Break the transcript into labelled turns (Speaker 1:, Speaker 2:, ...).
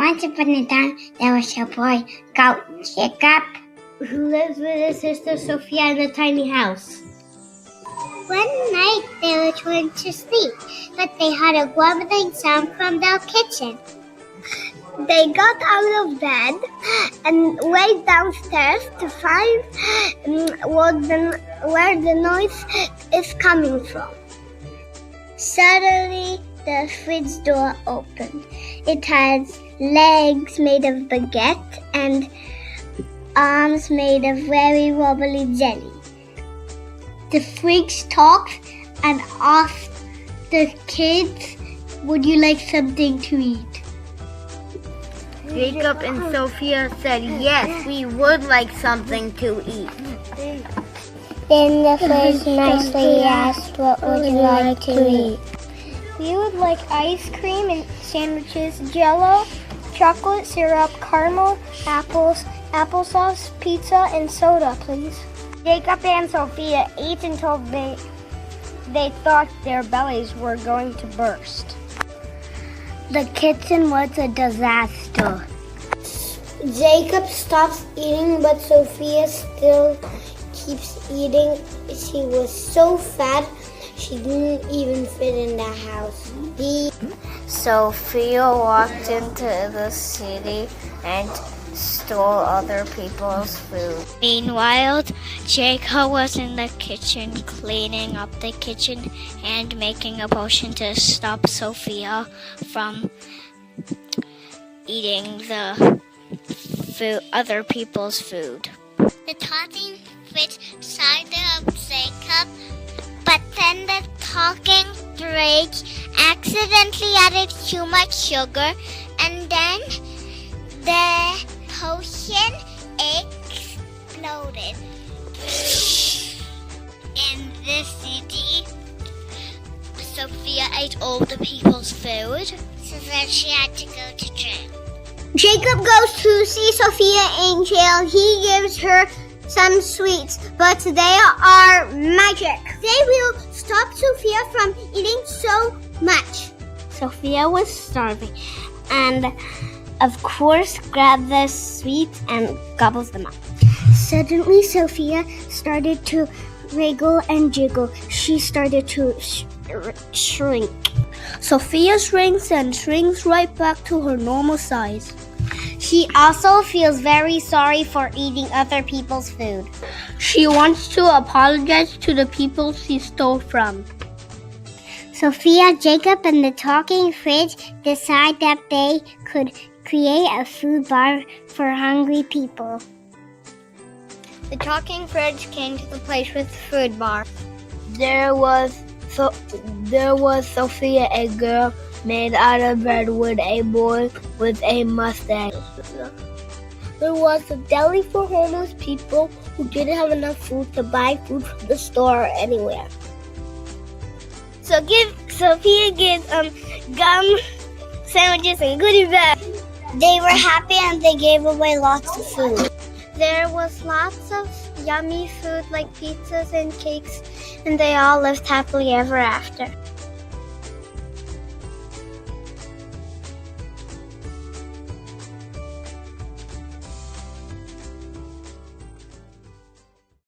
Speaker 1: Once upon a time, there was a boy called Jacob
Speaker 2: who lives with his sister Sofia in a tiny house.
Speaker 1: One night, they were trying to sleep, but they heard a grumbling sound from their kitchen.
Speaker 2: They got out of bed and went downstairs to find where the noise is coming from.
Speaker 1: Suddenly, the fridge door opened. It has legs made of baguette and arms made of very wobbly jelly. The fridge talked and asked the kids, "Would you like something to eat?"
Speaker 2: Jacob and Sofia said, "Yes, we would like something to eat."
Speaker 1: Then the fridge nicely asked, "What would you like to eat?"
Speaker 3: We would like ice cream and sandwiches, jello, chocolate syrup, caramel, apples, applesauce, pizza, and soda, please.
Speaker 2: Jacob and Sofia ate until they thought their bellies were going to burst.
Speaker 1: The kitchen was a disaster.
Speaker 2: Jacob stops eating, but Sofia still keeps eating. She was so fat, she didn't even fit in the house.
Speaker 4: Sofia walked into the city and stole other people's food.
Speaker 3: Meanwhile, Jacob was in the kitchen cleaning up the kitchen and making a potion to stop Sofia from eating the other people's food.
Speaker 1: The talking fridge started up Jacob, but then the talking fridge accidentally added too much sugar, and then the potion exploded. In the city, Sofia ate all the people's food, so then she had to go to jail.
Speaker 2: Jacob goes to see Sofia in jail. He gives her some sweets, but they are magic. They will stop Sofia from eating so much.
Speaker 1: Sofia was starving and, of course, grabbed the sweets and gobbles them up. Suddenly, Sofia started to wriggle and jiggle. She started to shrink. Sofia shrinks and shrinks right back to her normal size.
Speaker 2: She also feels very sorry for eating other people's food.
Speaker 1: She wants to apologize to the people she stole from.
Speaker 2: Sofia, Jacob, and the talking fridge decide that they could create a food bar for hungry people.
Speaker 3: The talking fridge came to the place with the food bar.
Speaker 4: There was Sofia, a girl made out of bread, with a boy with a mustache.
Speaker 2: There was a deli for homeless people who didn't have enough food to buy food from the store or anywhere. So Sofia gives gum, sandwiches, and goodie bags. They were happy and they gave away lots of food.
Speaker 3: There was lots of yummy food like pizzas and cakes, and they all lived happily ever after.